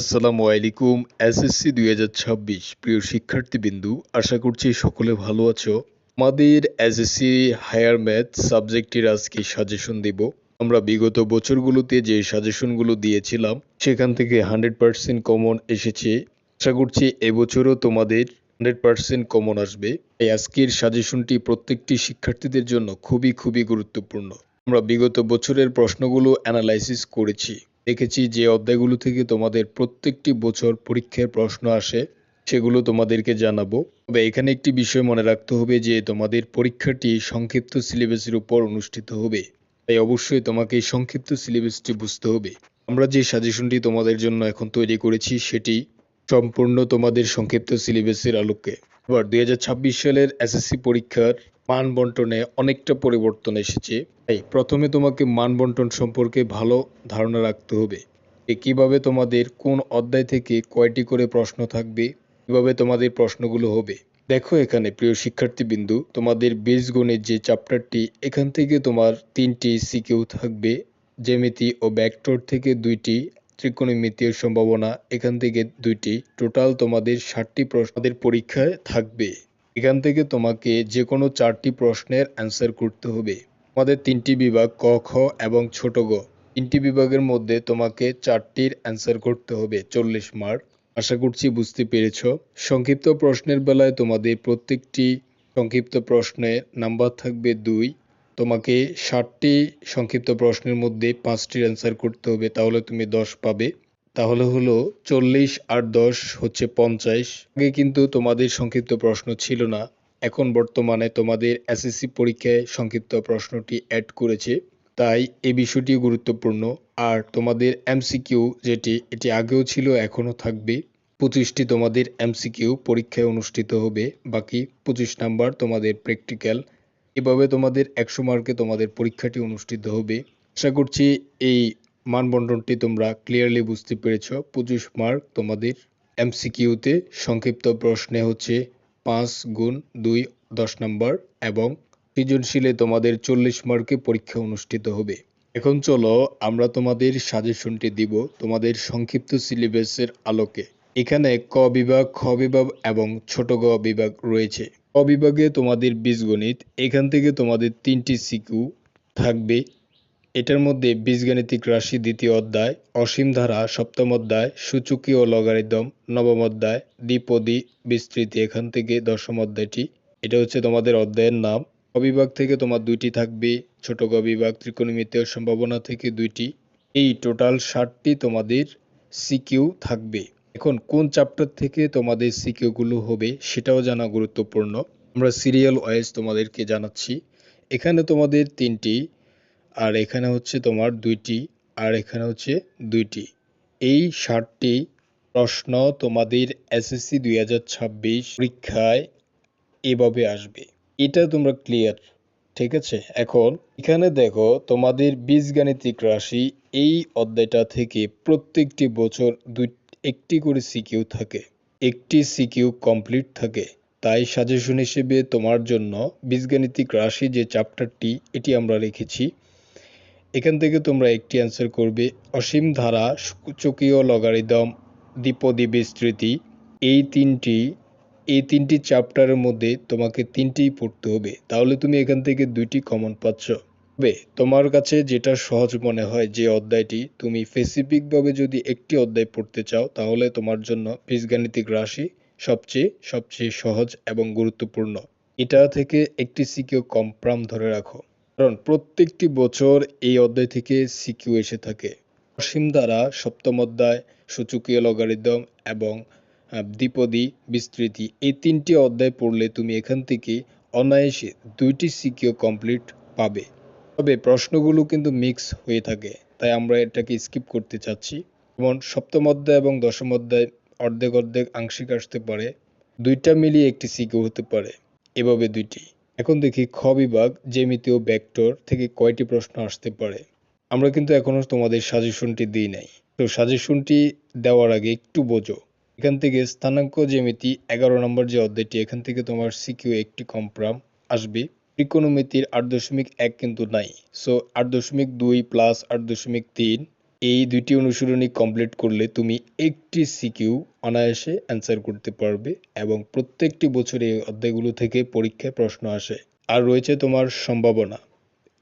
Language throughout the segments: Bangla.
আসসালামু আলাইকুম। এসএসসি ২০২৬ প্রিয় শিক্ষার্থীবৃন্দু, আশা করছি সকলে ভালো আছো। আমাদের এসএসসি হায়ার ম্যাথ সাবজেক্টের আজকে সাজেশন দেব। আমরা বিগত বছরগুলোতে যে সাজেশনগুলো দিয়েছিলাম সেখান থেকে 100% কমন এসেছে। আশা করছি এবছরও তোমাদের 100% কমন আসবে। এই আজকের সাজেশনটি প্রত্যেকটি শিক্ষার্থীদের জন্য খুবই খুবই গুরুত্বপূর্ণ। আমরা বিগত বছরের প্রশ্নগুলো অ্যানালাইসিস করেছি, দেখেছি যে অধ্যায়গুলো থেকে তোমাদের প্রত্যেকটি বছর পরীক্ষায় প্রশ্ন আসে, সেগুলো তোমাদেরকে জানাবো। তবে এখানে একটি বিষয় মনে রাখতে হবে যে তোমাদের পরীক্ষাটি সংক্ষিপ্ত সিলেবাসের উপর অনুষ্ঠিত হবে, তাই অবশ্যই তোমাকে এই সংক্ষিপ্ত সিলেবাসটি বুঝতে হবে। আমরা যে সাজেশনটি তোমাদের জন্য এখন তৈরি করেছি সেটি সম্পূর্ণ তোমাদের সংক্ষিপ্ত সিলেবাসের আলোকে। এবার ২০২৬ সালের এসএসসি পরীক্ষার মান বন্টনে অনেকটা পরিবর্তন এসেছে। তাই প্রথমে তোমাকে মান বন্টন সম্পর্কে ভালো ধারণা রাখতে হবে। কিভাবে তোমাদের কোন অধ্যায় থেকে কয়টি করে প্রশ্ন থাকবে, কিভাবে তোমাদের প্রশ্নগুলো হবে। দেখো এখানে প্রিয় শিক্ষার্থীবৃন্দু, তোমাদের বীজগণিত যে চ্যাপ্টারটি, এখান থেকে তোমার 3টি সিকিউ থাকবে। জ্যামিতি ও ভেক্টর থেকে 2টি, ত্রিকোণমিতীয় সম্ভাবনা এখান থেকে 2টি, টোটাল তোমাদের 60টি প্রশ্নের পরীক্ষায় থাকবে। এখান থেকে তোমাকে যে কোনো 4টি প্রশ্নের অ্যান্সার করতে হবে। আমাদের 3টি বিভাগ ক, খ এবং ছোট গ, 3টি বিভাগের মধ্যে তোমাকে 4টির অ্যান্সার করতে হবে, 40 মার্ক। আশা করছি বুঝতে পেরেছ। সংক্ষিপ্ত প্রশ্নের বেলায় তোমাদের প্রত্যেকটি সংক্ষিপ্ত প্রশ্নে নাম্বার থাকবে 2। তোমাকে 60টি সংক্ষিপ্ত প্রশ্নের মধ্যে 5টির অ্যান্সার করতে হবে, তাহলে তুমি 10 পাবে। তাহলে হলো 40 আর 10 হচ্ছে 50। আগে কিন্তু তোমাদের সংক্ষিপ্ত প্রশ্ন ছিল না, এখন বর্তমানে তোমাদের এসএসসি পরীক্ষায় সংক্ষিপ্ত প্রশ্নটি অ্যাড করেছে, তাই এই বিষয়টি গুরুত্বপূর্ণ। আর তোমাদের এমসিকিউ যেটি, এটি আগেও ছিল এখনও থাকবে। 25টি তোমাদের এমসিকিউ পরীক্ষায় অনুষ্ঠিত হবে, বাকি 25 নাম্বার তোমাদের প্র্যাকটিক্যাল। এভাবে তোমাদের 100 মার্কে তোমাদের পরীক্ষাটি অনুষ্ঠিত হবে। আশা করছি এই মানবন্টনটি তোমরা ক্লিয়ারলি বুঝতে পেরেছ। 25 মার্ক তোমাদের এমসিকিউতে, সংক্ষিপ্ত প্রশ্নে হচ্ছে 5 গুণ 2 10 নাম্বার, এবং সৃজনশীলে তোমাদের 40 মার্কে পরীক্ষা অনুষ্ঠিত হবে। এখন চলো আমরা তোমাদের সাজেশনটি দিব তোমাদের সংক্ষিপ্ত সিলেবাসের আলোকে। এখানে ক বিভাগ, খ বিভাগ এবং ছোট গ বিভাগ রয়েছে। ক বিভাগে তোমাদের বীজগণিত, এখান থেকে তোমাদের 3টি সিকিউ থাকবে। এটার মধ্যে বীজগাণিতিক রাশি দ্বিতীয় অধ্যায়, অসীম ধারা সপ্তম অধ্যায়, সূচকীয় ও লগারিদম নবম অধ্যায়, দ্বিপদী বিস্তৃতি এখান থেকে দশম অধ্যায়টি। এটা হচ্ছে তোমাদের অধ্যায়ের নাম। ক বিভাগ থেকে তোমার 2টি থাকবে, ছোট গ বিভাগ ত্রিকোণমিতীয় সম্ভাবনা থেকে 2টি। এই টোটাল 60টি তোমাদের সিকিউ থাকবে। এখন কোন চ্যাপ্টার থেকে তোমাদের সিকিউগুলো হবে সেটাও জানা গুরুত্বপূর্ণ। আমরা সিরিয়াল ওয়াইজ তোমাদেরকে জানাচ্ছি। এখানে তোমাদের 3টি, আর এখানে হচ্ছে তোমার 2টি, আর এখানে হচ্ছে 2টি। এই 60টি প্রশ্ন তোমাদের এসএসসি 2026 পরীক্ষায় এভাবে আসবে। এটা তোমরা ক্লিয়ার? ঠিক আছে। এখন এখানে দেখো তোমাদের বীজগাণিতিক রাশি, এই অধ্যায়টা থেকে প্রত্যেকটি বছর একটি করে সিকিউ থাকে, একটি সিকিউ কমপ্লিট থাকে। তাই সাজেশন হিসেবে তোমার জন্য বীজগাণিতিক রাশি যে চ্যাপ্টারটি, এটি আমরা রেখেছি। এখান থেকে তোমরা একটি অ্যান্সার করবে। অসীম ধারা, সূচকীয় লগারিদম, দ্বিপদী বিস্তৃতি, এই তিনটি চ্যাপ্টারের মধ্যে তোমাকে 3টিই পড়তে হবে, তাহলে তুমি এখান থেকে 2টি কমন পাচ্ছ। তবে তোমার কাছে যেটা সহজ মনে হয়, যে অধ্যায়টি তুমি স্পেসিফিকভাবে যদি একটি অধ্যায় পড়তে চাও, তাহলে তোমার জন্য বীজগাণিতিক রাশি সবচেয়ে সহজ এবং গুরুত্বপূর্ণ। এটা থেকে একটি সিকিউ কনফার্ম ধরে রাখো, কারণ প্রত্যেকটি বছর এই অধ্যায় থেকে সিকিউ এসে থাকে। অসীম দ্বারা সপ্তম অধ্যায়, সূচকীয় লগারিদম এবং দ্বিপদী বিস্তৃতি, এই 3টি অধ্যায় পড়লে তুমি এখান থেকে অনায়াসে 2টি সিকিউ কমপ্লিট পাবে। তবে প্রশ্নগুলো কিন্তু মিক্স হয়ে থাকে, তাই আমরা এটাকে স্কিপ করতে চাচ্ছি। যেমন সপ্তম অধ্যায় এবং দশম অধ্যায় অর্ধেক অর্ধেক আংশিক আসতে পারে, 2টা মিলিয়ে একটি সিকিউ হতে পারে, এভাবে 2টি। এখন দেখি খ বিভাগ, জ্যামিতি ও ভেক্টর থেকে কয়টি প্রশ্ন আসতে পারে। আমরা কিন্তু এখনো তোমাদের সাজেশনটি দিই নাই, তো সাজেশনটি দেওয়ার আগে একটু বোঝো। এখান থেকে স্থানাঙ্ক জ্যামিতি 11 নম্বর যে অধ্যায়টি, এখান থেকে তোমার সিকিউ একটি কনফার্ম আসবে। ত্রিকোণমিতির 8.1 কিন্তু নাই, সো 8.2 প্লাস 8.3 এই 2টি অনুশীলনী কমপ্লিট করলে তুমি একটি সিকিউ অনায়াসে অ্যান্সার করতে পারবে এবং প্রত্যেকটি বছরে এই অধ্যায়গুলো থেকে পরীক্ষায় প্রশ্ন আসে। আর রয়েছে তোমার সম্ভাবনা,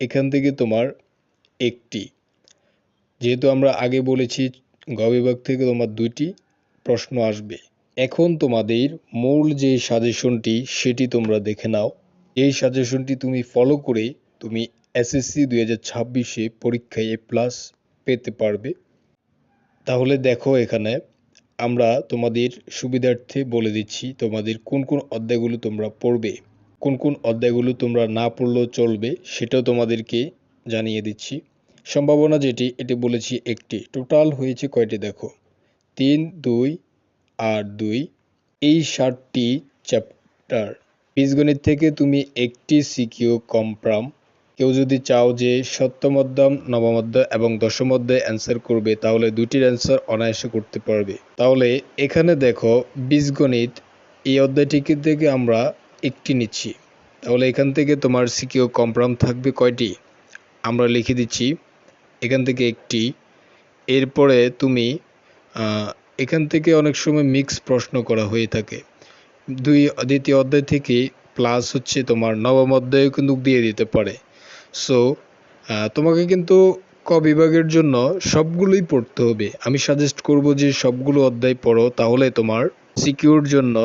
এখান থেকে তোমার একটি, যেহেতু আমরা আগে বলেছি গ বিভাগ থেকে তোমার 2টি প্রশ্ন আসবে। এখন তোমাদের মূল যে সাজেশনটি সেটি তোমরা দেখে নাও। এই সাজেশনটি তুমি ফলো করে তুমি এসএসসি 2026-এ পরীক্ষায় A+ পেতে পারবে। তাহলে দেখো, এখানে আমরা তোমাদের সুবিধার্থে বলে দিচ্ছি তোমাদের কোন কোন অধ্যায়গুলো তোমরা পড়বে, কোন কোন অধ্যায়গুলো তোমরা না পড়লেও চলবে সেটাও তোমাদেরকে জানিয়ে দিচ্ছি। সম্ভাবনা যেটি, এটি বলেছি একটি, টোটাল হয়েছে কয়টি দেখো, 3, 2 আর 2, এই 7টি চ্যাপ্টার। বীজগণিত থেকে তুমি একটি সিকিউ কনফার্ম। কেউ যদি চাও যে সপ্তম অধ্যায়, নবম অধ্যায় এবং দশম অধ্যায় অ্যান্সার করবে, তাহলে 2টির অ্যান্সার অনায়াসে করতে পারবে। তাহলে এখানে দেখো, বীজগণিত এই অধ্যায়টিকে থেকে আমরা একটি নিচ্ছি, তাহলে এখান থেকে তোমার সিকিউ কনফার্ম থাকবে কয়টি, আমরা লিখে দিচ্ছি এখান থেকে একটি। এরপরে তুমি এখান থেকে অনেক সময় মিক্স প্রশ্ন করা হয়ে থাকে, দ্বিতীয় অধ্যায় থেকে প্লাস হচ্ছে তোমার নবম অধ্যায়ে কিন্তু দিয়ে দিতে পারে। সো তোমাকে কিন্তু ক বিভাগের জন্য সবগুলোই পড়তে হবে। আমি সাজেস্ট করব যে সবগুলো অধ্যায় পড়ো, তাহলে তোমার সিকিউর জন্য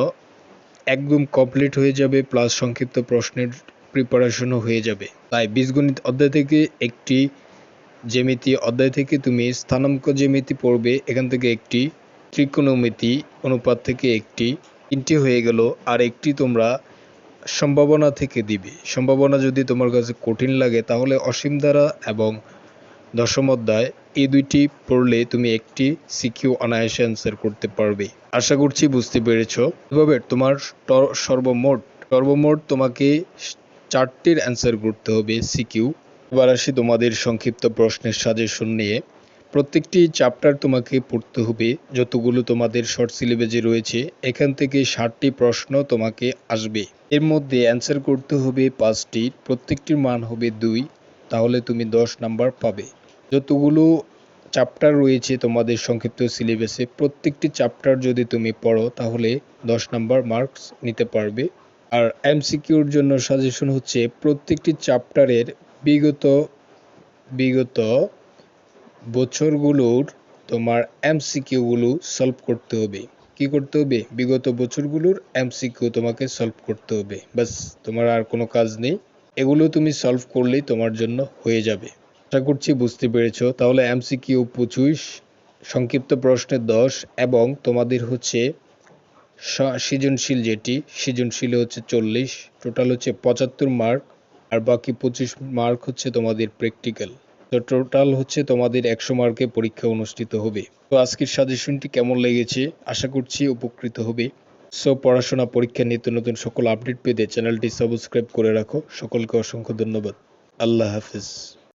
একদম কমপ্লিট হয়ে যাবে, প্লাস সংক্ষিপ্ত প্রশ্নের প্রিপারেশনও হয়ে যাবে। তাই বীজগণিত অধ্যায় থেকে একটি, জ্যামিতি অধ্যায় থেকে তুমি স্থানাঙ্ক জ্যামিতি পড়বে, এখান থেকে একটি, ত্রিকোণমিতি অনুপাত থেকে একটি, 3টি হয়ে গেল। আর একটি তোমরা সম্ভাবনা থেকে দিবে। সম্ভাবনা যদি তোমার কাছে কঠিন লাগে তাহলে অসীম ধারা এবং দশম অধ্যায়, এই 2টি পড়লে তুমি একটি সিকিউ অনায়াসে অ্যান্সার করতে পারবে। আশা করছি বুঝতে পেরেছ। এভাবে তোমার সর্বমোট তোমাকে 4টির অ্যান্সার করতে হবে সিকিউ। এবার আসি তোমাদের সংক্ষিপ্ত প্রশ্নের সাজেশন নিয়ে। প্রত্যেকটি চ্যাপ্টার তোমাকে পড়তে হবে, যতগুলো তোমাদের শর্ট সিলেবাসে রয়েছে এখান থেকে 60টি প্রশ্ন তোমাকে আসবে। এর মধ্যে অ্যান্সার করতে হবে 5টির, প্রত্যেকটির মান হবে 2, তাহলে তুমি 10 নাম্বার পাবে। যতগুলো চ্যাপ্টার রয়েছে তোমাদের সংক্ষিপ্ত সিলেবাসে, প্রত্যেকটি চ্যাপ্টার যদি তুমি পড়ো তাহলে 10 নাম্বার মার্কস নিতে পারবে। আর এমসিকিউর জন্য সাজেশন হচ্ছে প্রত্যেকটি চ্যাপ্টারের বিগত বছরগুলোর তোমার এমসিকিউগুলো সলভ করতে হবে। কি করতে হবে? বিগত বছরগুলোর এমসিকিউ তোমাকে সলভ করতে হবে। বাস, তোমার আর কোনো কাজ নেই, এগুলো তুমি সলভ করলেই তোমার জন্য হয়ে যাবে। আশা করছি বুঝতে পেরেছো। তাহলে এমসিকিউ 25, সংক্ষিপ্ত প্রশ্নে 10 এবং তোমাদের হচ্ছে সৃজনশীল, যেটি সৃজনশীলে হচ্ছে 40, টোটাল হচ্ছে 75 মার্ক। আর বাকি 25 মার্ক হচ্ছে তোমাদের প্র্যাকটিক্যাল। তো টোটাল হচ্ছে তোমাদের 100 মার্কে পরীক্ষা অনুষ্ঠিত হবে। তো আজকের সাজেশনটি কেমন লেগেছে, আশা করছি উপকৃত হবে। সো পড়াশোনা, পরীক্ষা, নিত্য নতুন সকল আপডেট পেতে চ্যানেলটি সাবস্ক্রাইব করে রাখো। সকলকে অসংখ্য ধন্যবাদ। আল্লাহ হাফেজ।